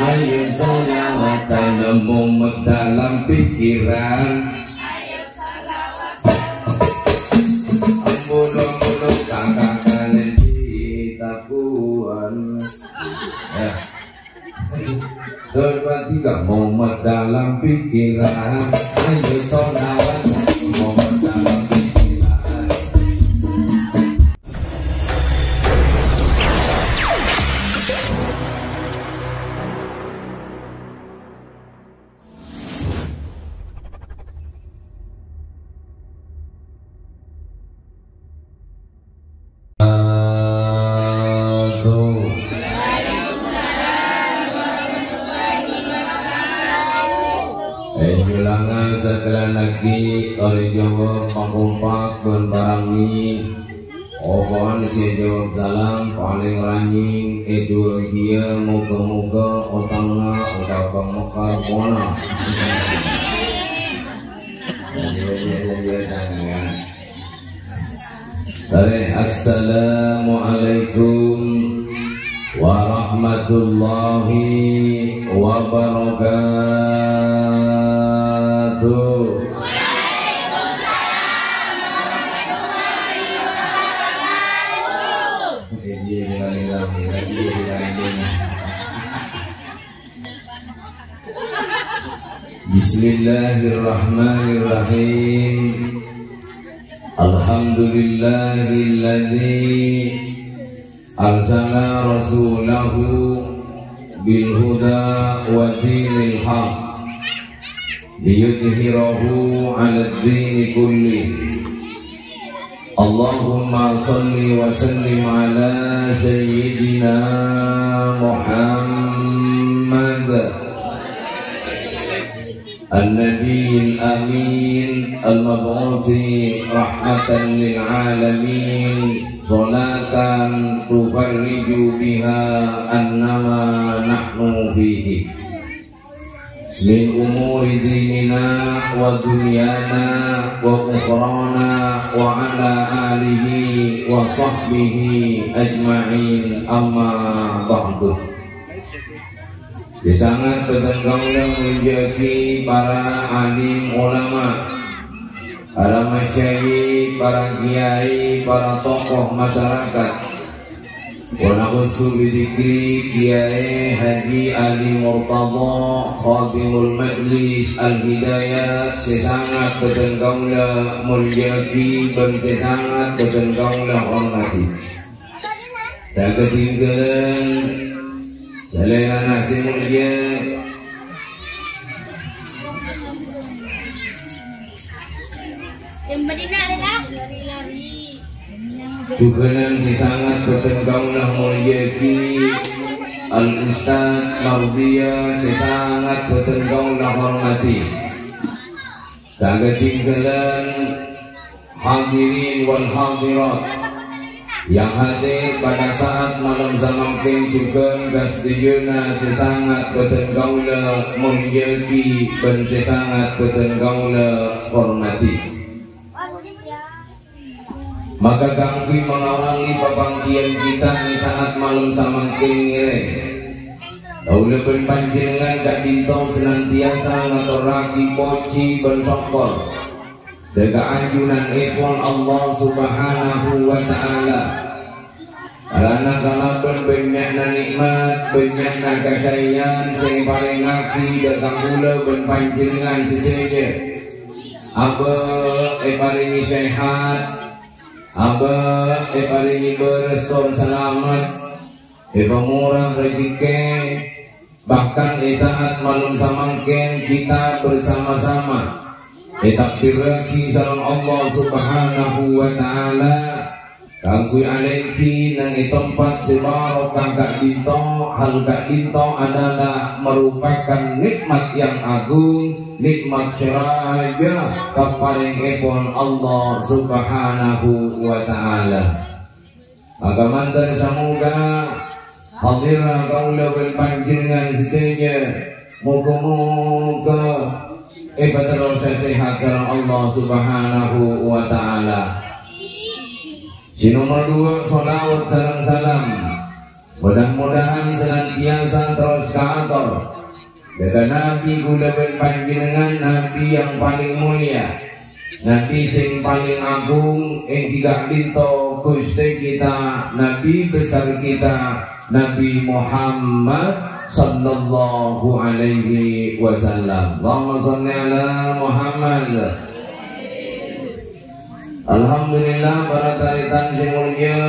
ayo salawatan mumet dalam pikiran. Ayo salawatan ambulung-bulung kakak kalian ditakuan. Kedua tiga mumet dalam pikiran. Ayo salawatan mumet dalam pikiran. Hilangan segera lagi oleh jawab pangkumpak ben barangi oban si jawab salam paling ranjing itu dia moga-moga otangna udah pemekar pona. Assalamualaikum warahmatullahi wabarakatuh. Bismillahirrahmanirrahim. Alhamdulillahilladzi arsala rasulahu bil huda wa dinil haq liyudhhirahu 'ala ad-din kullih. Allahumma shalli wa sallim 'ala sayyidina Muhammad an-nabiyil amin al-mab'uthi rahmatan lil 'alamin. Salatan tufarriju biha annama nahnu fihi min umuri dinina wa dunyana wa ukhrana wa ala alihi wa sahbihi ajma'in, amma ba'du. Sangat terdengarnya menjadi para alim ulama, para masyayikh, para kiai, para tokoh masyarakat. Wa naqsu bidikri Kiai Haji Ali Murtadha Khatimul Majlis Al-Hidayat. Sesangat berdengaula mulyaki dan sesangat berdengaula hormati. Dan ketinggalan jalana nasi mulia Tuhanan si sangat bertengkaulah mulyaki Al-Ustaz Mardiyah, si sangat bertengkaulah hormati. Dan ketinggalan hadirin wal hadirat yang hadir pada saat malam samangking juga gasdiyuna sesangat bertengkaula mulyaki dan sesangat bertengkaula hormati. Maka kami mengawali pepanggian kita di saat malam samangking ngiring. Daula ben panjenengan gak dinto senantiasa ngaturaki poci ben sokor dega anjunan ipon Allah subhanahu wa ta'ala. Karena kalaupun banyakna nikmat, banyakna kasayyan sing paling ngaki dega kula ben panjenengan sejeje. Aba paringi sehat, aba paringi berestor selamat, pemurah rezeki. Bahkan di saat malam samangken kita bersama-sama ditakdiraki salam Allah subhanahu wa ta'ala kanggo alaiki nang tempat sebarok kagak dinto. Hal gak dinto adalah merupakan nikmat yang agung, nikmat syaraja keparingipun Allah subhanahu wa ta'ala. Maka mantan semoga hadirah kaula wal panjenengan sedaya moga-moga terus sehat dalam Allah subhanahu wa ta'ala. Si nomor 2 salawat salam Mudah-mudahan senantiasa terus kaator dengan Nabi kula panjenengan, Nabi yang paling mulia, Nabi sing paling agung ing tiga dinto Gusti kita, Nabi besar kita, Nabi Muhammad sallallahu alaihi wasallam. Allahumma shalli ala Muhammad. Alhamdulillah para taritan sing mulia,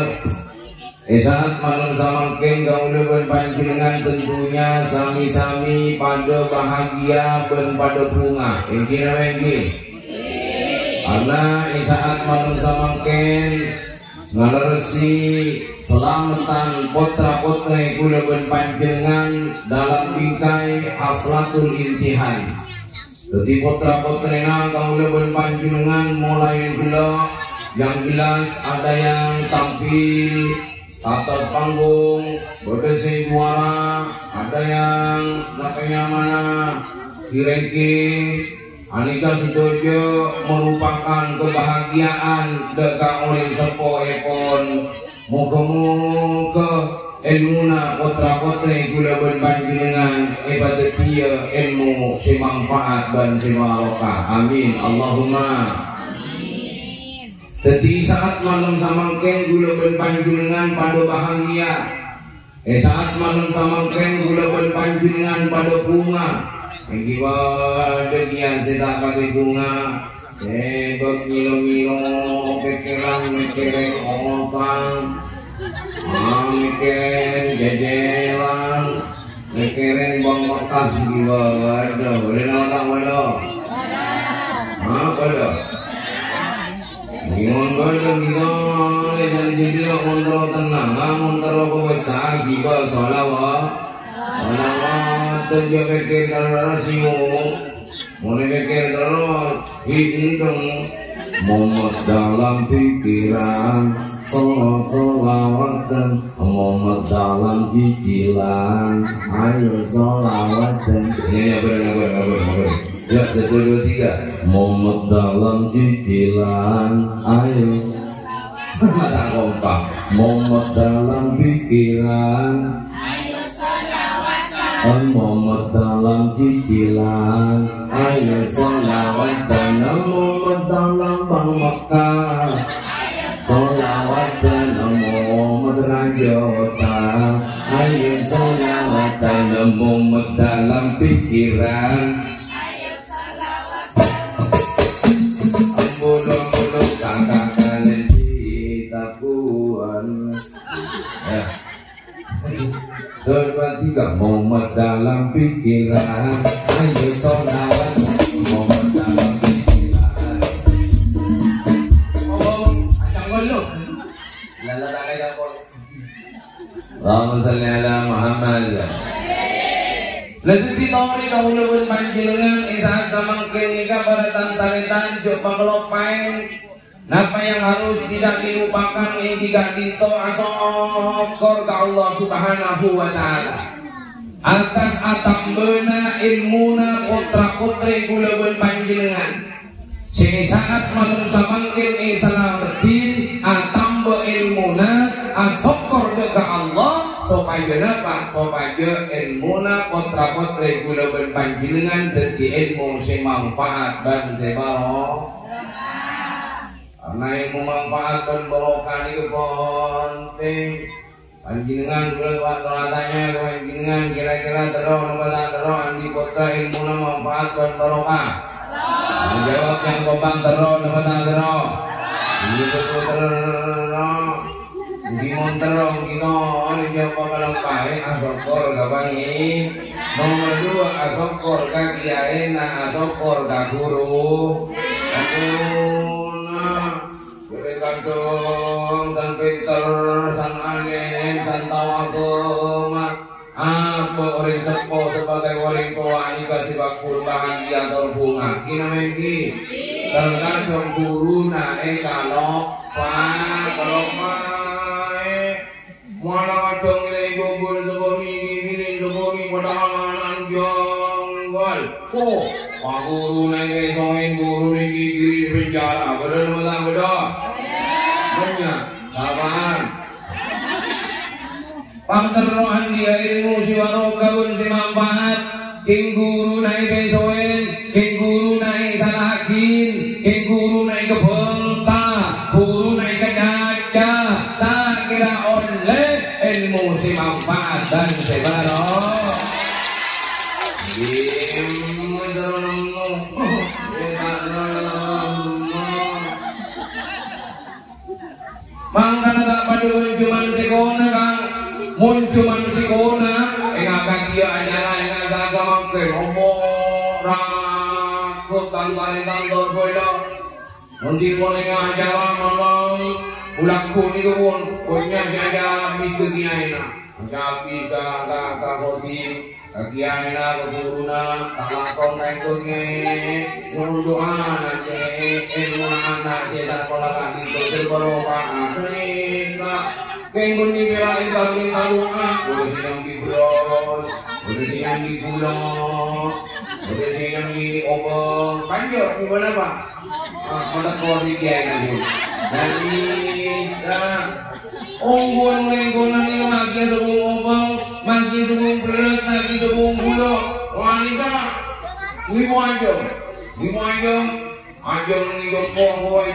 saat malam samangking kaulaban panjenengan tentunya sami-sami pada bahagia dan pada bunga. Engki karena saat malam samangking ngaleresi selamatan putra-putri kaulaban panjenengan dalam bingkai haflatul intihan. Jadi putra-putrina kaulaban panjenengan mulai dulu yang jelas ada yang tampil atas panggung berdesi muara, ada yang namanya mana ranking anika setuju merupakan kebahagiaan dekat oleh sepoepon. Moga-moga ilmuna putra-putri kula panjenengan ibadah dia ilmu si manfaat dan si barokah. Amin Allahumma. Jadi saat malam samangken gula panjenengan pada bahagia, saat malam samangken gula panjenengan pada bunga. Iki wae kian sedak pakai bunga, sebab ngilo-ngilo pikiran mikirin opang, mikirin jejelan, mikirin bang kertas iki wae. Boleh nonton wae. Apa dah? Ingon godo gino le dan jadi kontrol tenang, kontrol kuasa giba solawat tujuh pikir terus siung, mulai pikir terus hitung, Muhammad dalam pikiran, solawatan, Muhammad dalam cicilan, ayo solawatan. Ya benar. Ya 1, 2, 3. Muhammad dalam cicilan, ayo mata kompak. Muhammad dalam pikiran, ayo sholawatan. Muhammad dalam cicilan, ayo sholawatan. Muhammad dalam Bang Mekah, ayo sholawatan. Muhammad Rajota, ayo sholawatan. Muhammad dalam pikiran, bulu-bulu kakak kalian citapuan. Ya. 2, 3. Muhammad dalam pikiran, ayo sholawat. Muhammad dalam pikiran. Acang bolu. Lala tak ada pun. Allahumma shalli ala Muhammad. Lalu di tahun ini dahulu pun panjenengan saat samangkin nikah pada tantaritan jok panglopain. Napa yang harus tidak dilupakan yang tidak dito asokor ke Allah Subhanahu wa Ta'ala atas atambena ilmuna putra-putri kula pun panjenengan. Sini saat malam samangkin salamuddin atamba ilmuna asokor ke Allah supaya apa? Supaya ilmuna putra-putri kula panjenengan dadi ilmu sing manfaat dan sing barokah. Karena ilmu manfaat dan barokah niku penting. Panjenengan kula tanya ke panjenengan kira-kira terus napa terus andi putra ilmuna manfaat dan barokah. Jawab yang kopang terus napa terus. Itu terus. Gimon terong kita ini jawab kalau pakai asokor kapangi. Nomor 2 asokor kakiai na asokor guru. Aku na berikan dong san pinter san aneh san tahu agama. Apa orang sepo sebagai orang tua ini kasih bakul bahagia terbunga. Kina mengki tergantung guru na kalau malah kadang ini gobol seperti ini pedangan jonggol. Oh, pak guru naik besoin guru ini kiri penjara. Betul. Banyak. Kapan? pangteroan dia ilmu si warokabun si manfaat king guru naik besoen king guru naik salakin king guru naik kebenta guru naik kejaja tak kira oleh ilmu si manfaat dan si barok mangkana tak pada cuman si kona kang mun cuman si kona akan dia ajaran dengan saja mampir ngomong rakut tanpa ditantor boyo nanti boleh ngajaran ngomong ulang kun itu pun punya jaga misu kiaina tapi kakak kodim kiaina keturuna takakong kain tungai nundu anak ilmu anak dan pola kami itu berubah mereka kenggun dibelain kami taluan boleh yang dibros boleh yang dibulong boleh yang diobong panjang gimana pak pada kori kiaina dulu jadi onggon lenggonan yang lagi sebung obong magi sebung beras lagi sebung bulo wanita lima aja ajong nigo po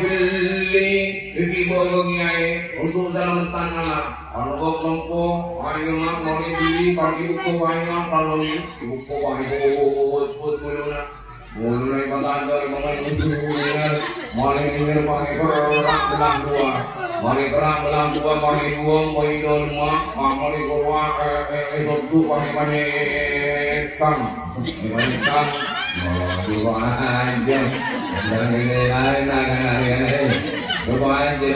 beli iki bolong nyai untuk dalam tanah kalau kok po ayo mak mau beli pagi ko ayo kalau ni ko ayo put buluna mulai patanda mga injinier mulai ingin pakai perang dua mulai perang dua pakai buang pakai dolma mulai bawa itu pakai kang dua aja dan ini lain akan dua aja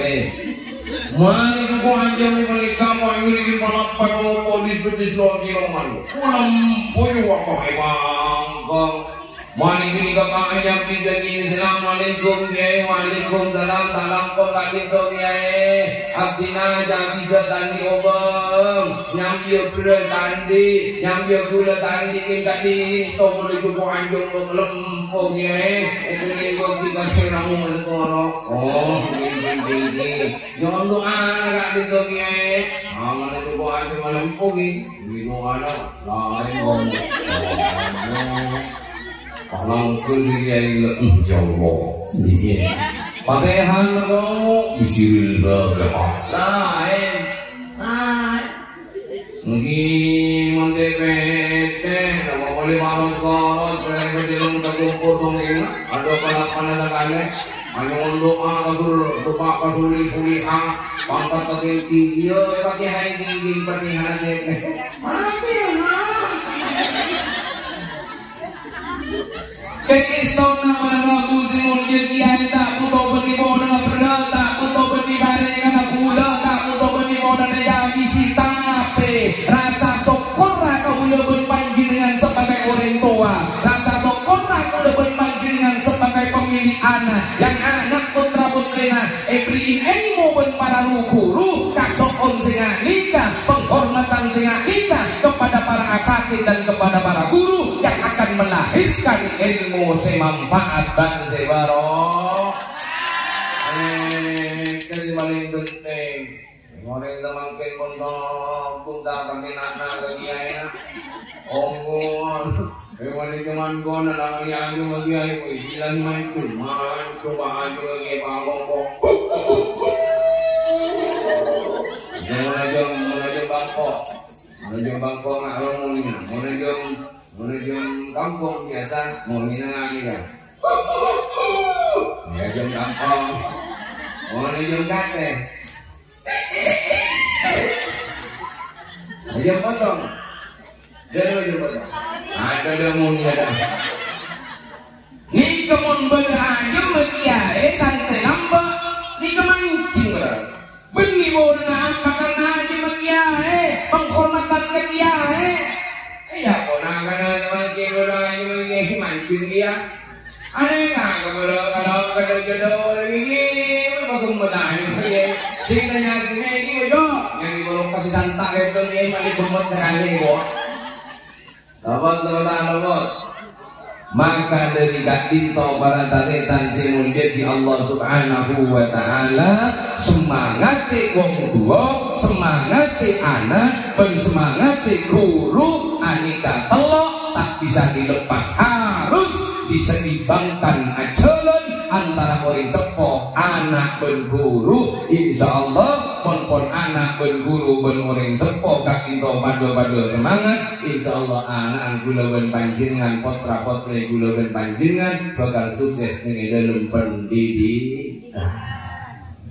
mari ke aja ni mereka mau ini malapan polis betis lagi malu pulang boy apa bang mari ini kakaknya pinjami assalamualaikum kiai waalaikumsalam salam pengalihkum kiai abdina jangan bisa tandi obeng nyambil beras tandi nyambil gula tandi minta di toko boleh kuku anjung lempung kiai itu ni gua tiga seramu melentoro ini jangan doa agak itu kiai mana tu gua anjung melempung ini doa lain ngomong langsung dia yang jauh sendiri. Fatihah kamu bismillah. Lain. Mungkin mendepete, kalau boleh malam koros, boleh berjalan ke kumpul mungkin. Ada pelapan ada kane. Hanya untuk doa kasuli suliha, pangkat tinggi. Yo, Fatihah tinggi, Fatihah deh. Kekistona malabu simul jadi tak puto beni bodoh na berda tak puto beni bare kana kula tak puto beni bodoh na jami sitape rasa syukur kaula ben panjenengan sebagai orang tua rasa syukur kaula ben panjenengan sebagai pemilik anak yang anak putra putrina beriin ilmu ben para guru kasokon sing alika penghormatan sing alika kepada para asatid dan kepada para guru yang akan melahirkan ilmu semanfaat dan sebarok. Ini paling penting. Orang yang makin pondok, punta permintaan kegiatan, onggon, hewan cuman gon, orang yang cuma kiai, hilang macam, coba aja lagi pangkong. Menajam bangkok maklumnya, menajam kampung biasa, mau minang kan? Menajam kampung, menajam kate. Menajam potong, menajam potong. Ada mulia dah. Ni kemun beraja mekiai tante lamba, ni kemancing lah. Beni bodoh makan aja mekiai, penghormatan ke kiai. Ya ponakan mancing bodoh aja mekiai mancing dia. Aneh nggak kalau jodoh lagi bagus bertanya kiai. Kita nyari kiai bodoh, yang diborong kasih santak itu kiai malah berbuat sekali kok. Lawat. Maka dari kat dinto para taretan simul jadi Allah subhanahu wa ta'ala semangati wong tua, semangati anak, semangati guru, aneka telok tak bisa dilepas, harus diseimbangkan ajaran antara orang sepuh anak ben guru. Insyaallah pon anak ben guru ben orang sepuh kak kita padu semangat. Insyaallah anak gula ben panjenengan putra-putri gula ben panjenengan bakal sukses ning dalam pendidikan.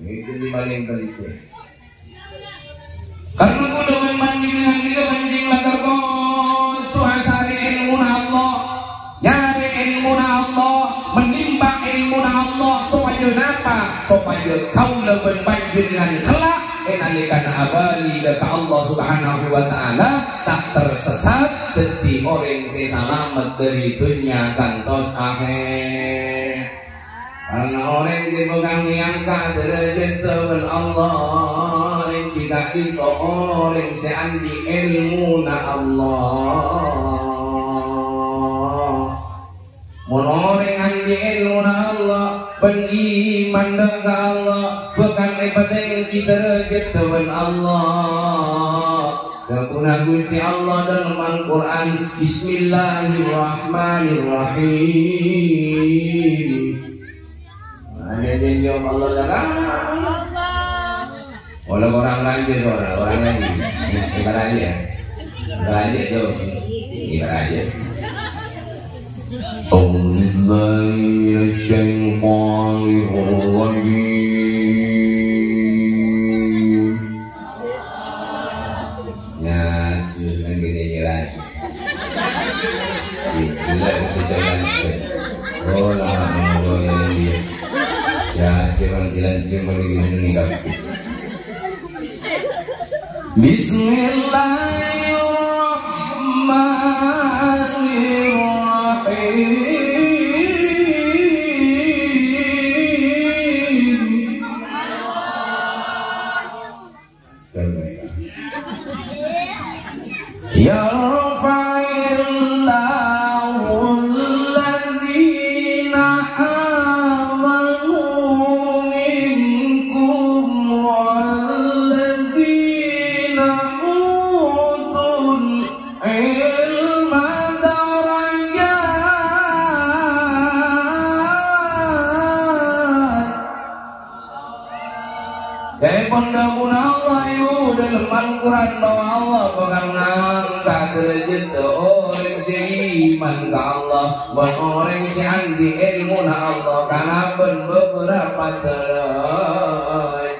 Itu yang paling penting. Karena gula ben panjenengan juga panjing latar itu asari ilmu Allah, nyari ilmu Allah, menimba ilmu Allah supaya napa? Supaya kau lebih panjenengan kelak enalikan abadi dekat Allah Subhanahu wa taala tak tersesat dadi orang sing selamat dari dunia kantos akhir. Karena orang yang bukan diangkat derajat dengan Allah, jika itu orang yang andi ilmu na Allah. Orang andi ilmu na Allah, beriman dengan Allah, bukan daripada kita derajat dengan Allah. Kepunah Gusti Allah dalam Al-Quran, Bismillahirrahmanirrahim. Ada jawab Allah dah. Oleh orang lanjut orang lagi. Ibarat aja. Ibarat aja tu. Ibarat aja. Auzubillahiminasyaitonirrajim. Ya, jangan gini lagi. Bila sejalan. Oh, lama dia. Ya, jangan silancing begini Bismillahirrahmanirrahim. Yarfa'illahu alladhina amanu minkum walladhina utul ilma darajat. Kayak pondok Allah itu dalam Al-Quran bahwa Allah bakal ngangkat derajat orang seiman ke Allah, orang andi ilmu na Allah karena beberapa derajat.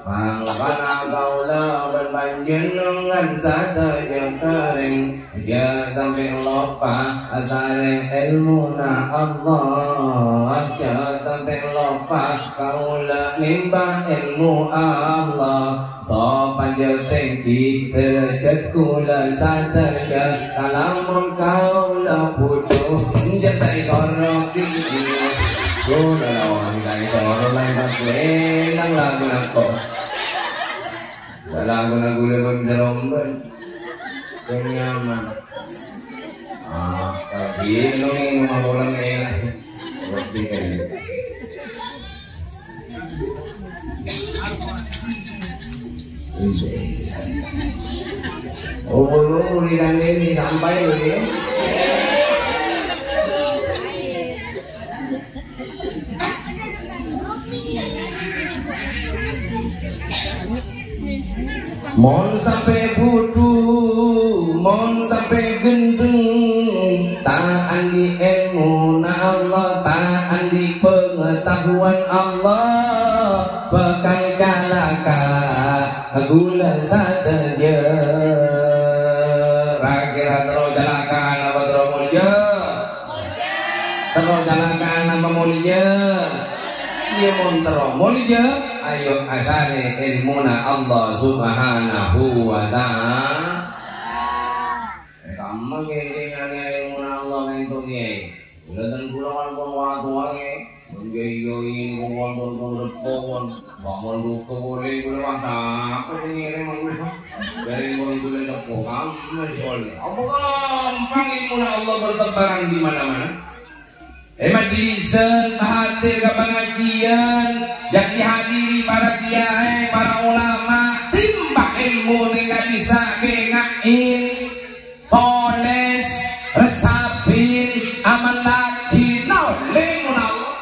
Mangkana kaulah berpanjenengan saja kering, ya sampai lupa asal ilmu na Allah, ya sampai lupa kaulah nimba ilmu Allah. Supaya tinggi derajat kula saja, kalau kaulah bodoh jantai sorok tinggi. Kula lawan jantai sorok lain paslelang lagu nako. Lagu-lagu lebih deromban yang nyaman. Tapi ini ngomong enak. Waktu ini. Oh, belum uliran ini sampai ini. Mon sampai bodoh, mon sampai gendeng, tak andi ilmu na Allah, tak andi pengetahuan Allah, bakal kalaka gula saja. Kira terus jalakan apa terus mulia? Terus jalakan apa mulia? Dia mon terus mulia. Ayo asane ilmuna Allah Subhanahu wa ta'ala. Kamu ngene ilmuna Allah entuk nggih. Lha kula kan watu-watu nggih kon repon. Bangun luka boleh kula apa ngene mangga. Dari kon kula teko kamu soal. Apa gampang ilmuna Allah bertebaran di mana-mana. Majlisan hadir ke pengajian, jadi hadiri para kiai, para ulama, timbang ilmu nggak bisa ngain, toles, resapin, aman lagi, noleng Allah.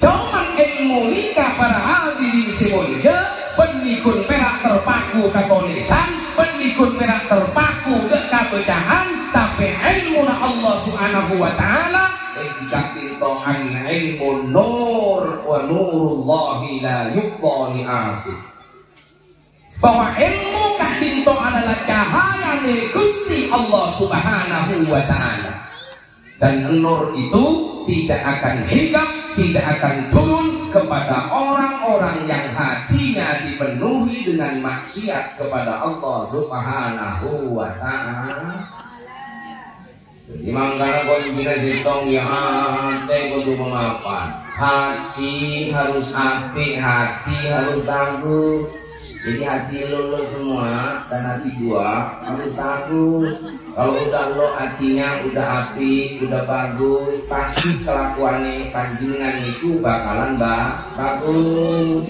Cuman ilmu nikah para hadirin semuanya, penikun perak terpaku katolesan, penikun perak terpaku dekat bacaan. Tapi ilmu Allah subhanahu wa ta'ala jika kintohan ilmu nur wa nurullahi la yukta li'asih, bahwa ilmu kadinto adalah cahaya dari Gusti Allah subhanahu wa ta'ala, dan nur itu tidak akan hingga, tidak akan turun kepada orang-orang yang hatinya dipenuhi dengan maksiat kepada Allah subhanahu wa ta'ala. Dimangkana kau bina jitong ya hati kudu mengapan, hati harus api, hati harus bagus. Jadi hati lo semua dan hati gua harus bagus. Kalau udah lo hatinya udah api, udah bagus, pasti kelakuannya panjenengan itu bakalan bagus.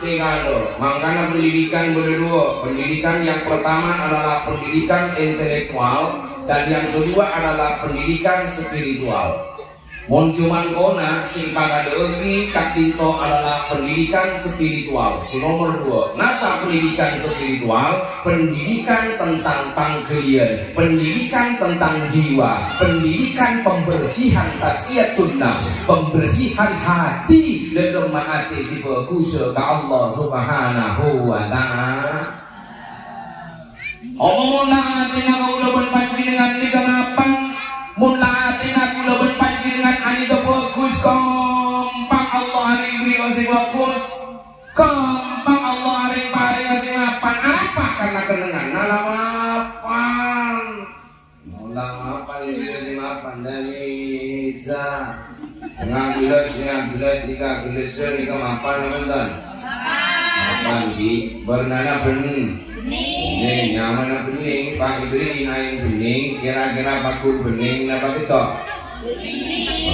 Kalau makanya pendidikan berdua, pendidikan yang pertama adalah pendidikan intelektual dan yang kedua adalah pendidikan spiritual. Mon cuman kona sing pagadeui katinto adalah pendidikan spiritual. Si nomor 2. Napa pendidikan spiritual? Pendidikan tentang panggelian, pendidikan tentang jiwa, pendidikan pembersihan tasfiyatun nafs, pembersihan hati dan hati si bagus ke Allah subhanahu wa ta'ala. Omong lahatina kaulaban panjenengan di kanapan, mun lahatina kaulaban panjenengan ani bagus kompang Allah hari beri si bagus, kompang Allah hari pari si mapan. Apa karena kenengan nalamapan, nalamapan ini mapan dari za. 11, 13 mapan teman-teman. Mapan di bernana bening. Bening, nyaman bening, Pak Ibri inain bening, kira-kira pakun bening napa kita?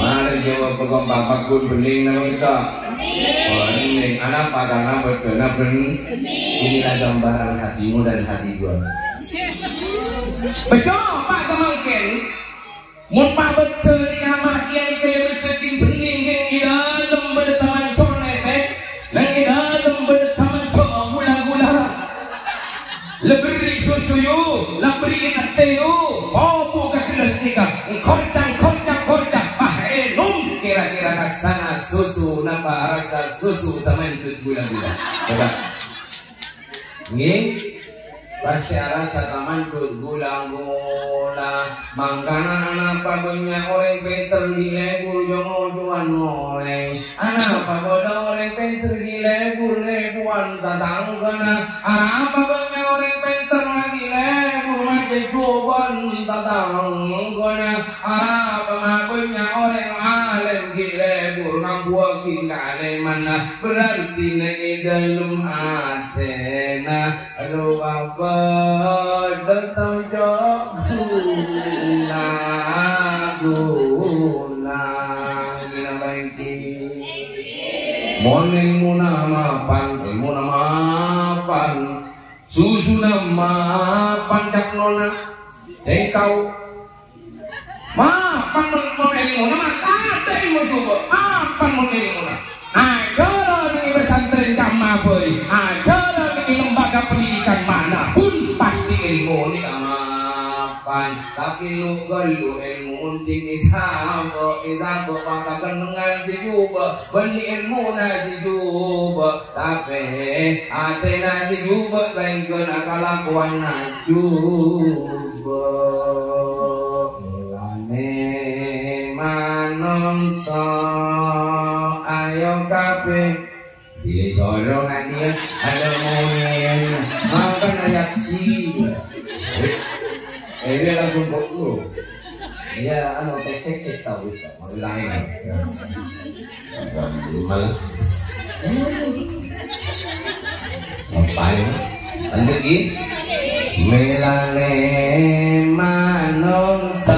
Mana jawab pegompak pakun bening napa kita? Oh bening, anak apa karena berdana bening. Inilah gambaran hatimu dan hati gua. Betul Pak Semangkin. Mun Pak betul ni amah dia ni kaya berseking bening yang di dalam bertaman conete, yang di dalam bertaman cok gula-gula. Leberi susu yu, leberi teu, popo ka kelas nikah, kortang, kira-kira rasana susu, napa rasa susu taman tu gula-gula. Coba, ni pasti rasa taman tu gula-gula. Mangkana anak pagonya orang pinter dilebur jongo juan orang. Anak pagoda orang pinter dilebur lebuan tatang kana. Anak pagonya orang pinter lagi lebur macam juan tatang kana. Anak pagonya orang alim dilebur ngambuakin kale mana. Berarti nek dalam atena aduh apa datang jauh. Guna moning muna mapan susu nama panjak nona engkau mapan moning muna ada ilmu juga mapan moning muna acara di pesantren kama boy, acara di lembaga pendidikan manapun pasti ilmu ni kama. Tapi lu galu ilmu unting isabo pangkakan dengan si juba beli ilmu na si juba tapi ate na si juba lain kena kalakuan na juba milane manongso ayo kape di sorong nanti ada momen makan ayak si ini lagu buku. Ya, anu cek tahu itu. Mau bilangin. Malah. Ngapain? Lanjut lagi. Melale manungsa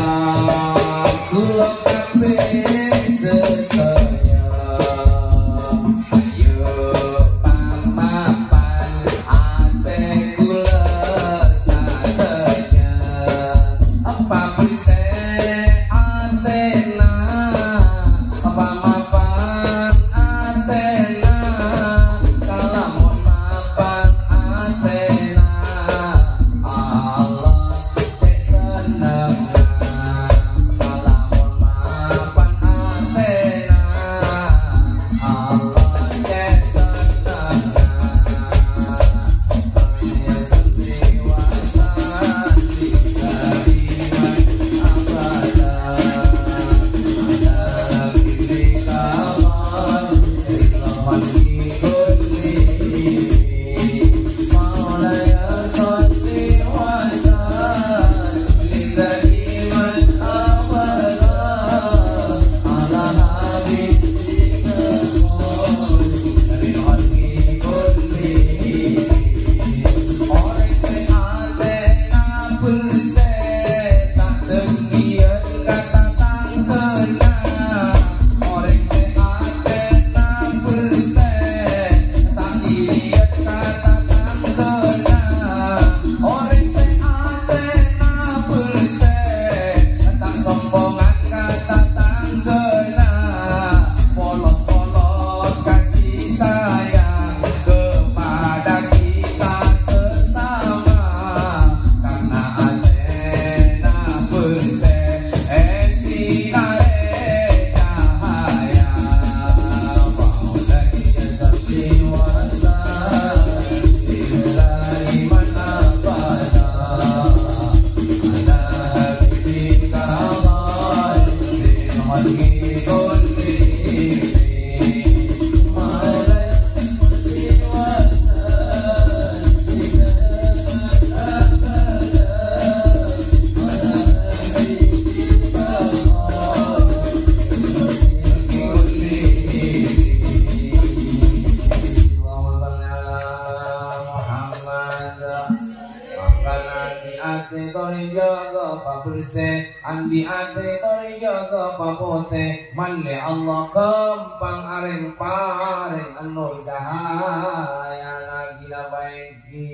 Karena di ate tori jaga paperse, andi ate tori jaga papote, malle Allah kempang areng pareng anu dahaya lagi nabaiki.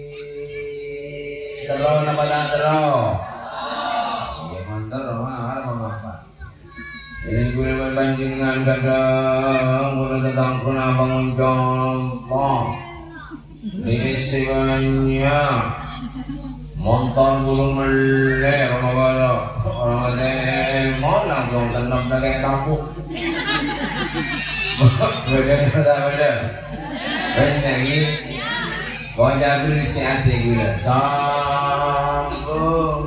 Terus napa dah terus? Iya mantar mah mengapa? Ini gue pancingan kadang, gue tetang kena bangun jompo. Ini banyak. Motor bulu meleleh orang mau langsung senam dah kayak tampuk. Beda. Banyak ini. Kau jaga isi hati gue. Sambung.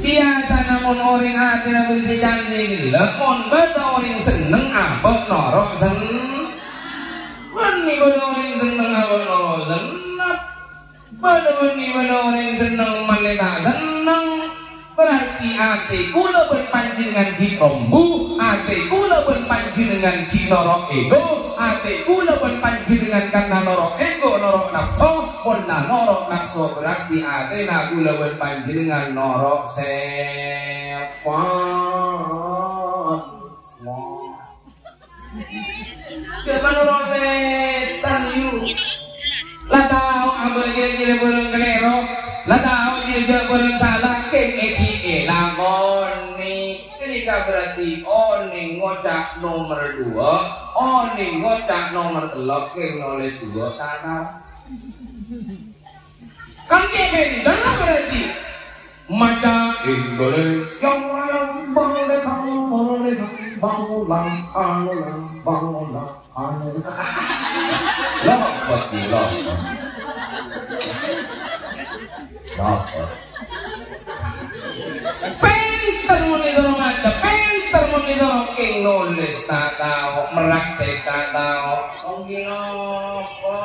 Biasa namun orang hati nak beri janji lemon betul orang seneng apa norok seneng. Mani betul orang seneng apa norok seneng. Betul orang seneng malena seneng. Berarti hati kula berpancingan di ombu, hati kula berpancingan di norok ego, hati kula berpancingan karena norok ego, norok nafsu, ponna norok nafsu berarti hati na kula berpancingan norok sepan. Siapa norok setan yuk? Lah tahu ambil jadi burung kelero, lah tahu jadi burung salah keng eki elakoni. Ketika berarti oni ngocak nomor 2, oni ngocak nomor 3 keng nulis 2 tanah. Kan bener lah berarti. Maca Indonesia yang bangunan. Dapat. Pinter muni ada, pinter muni king nulis tak tahu, meraktek tak tahu. Mungkin apa?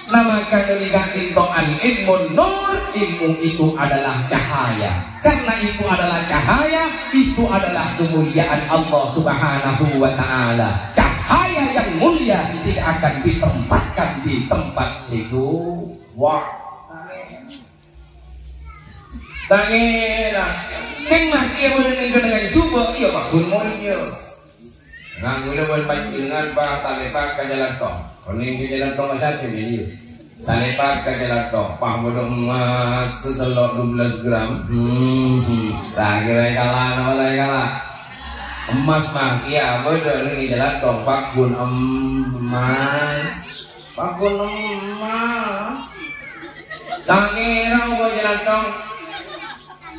Namakan dilihat itu al-ilmun nur, ilmu itu adalah cahaya. Karena itu adalah cahaya, itu adalah kemuliaan Allah Subhanahu wa Ta'ala. Cahaya yang mulia tidak akan ditempatkan di tempat situ. Wah, tangiran, kengah dia boleh dengan cuba, iya pak mulia. Nganggu lewan pancingan pak talepak ke jalan tol. Kuning ke jalan tol macam ni. Talepak ke jalan tol. Pak bodoh emas seselok 12 gram. Lagi kalah. Emas mah, iya bodoh ni jalan tol. Pak kun emas. Tangiran ke jalan tol.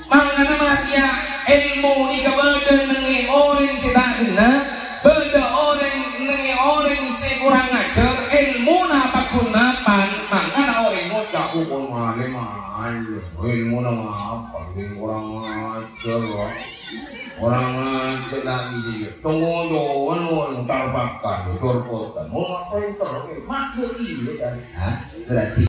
Mana nama dia ilmu ni kebetulan nengi orang tidak kena. Beda orang nengi orang sekurang ajar ilmu napa gunapan makna orang ngocak pun mahal ilmu nama apa orang ajar lagi dia tunggu orang tarbakan surpotan mau ngapain terus makhluk ini kan berarti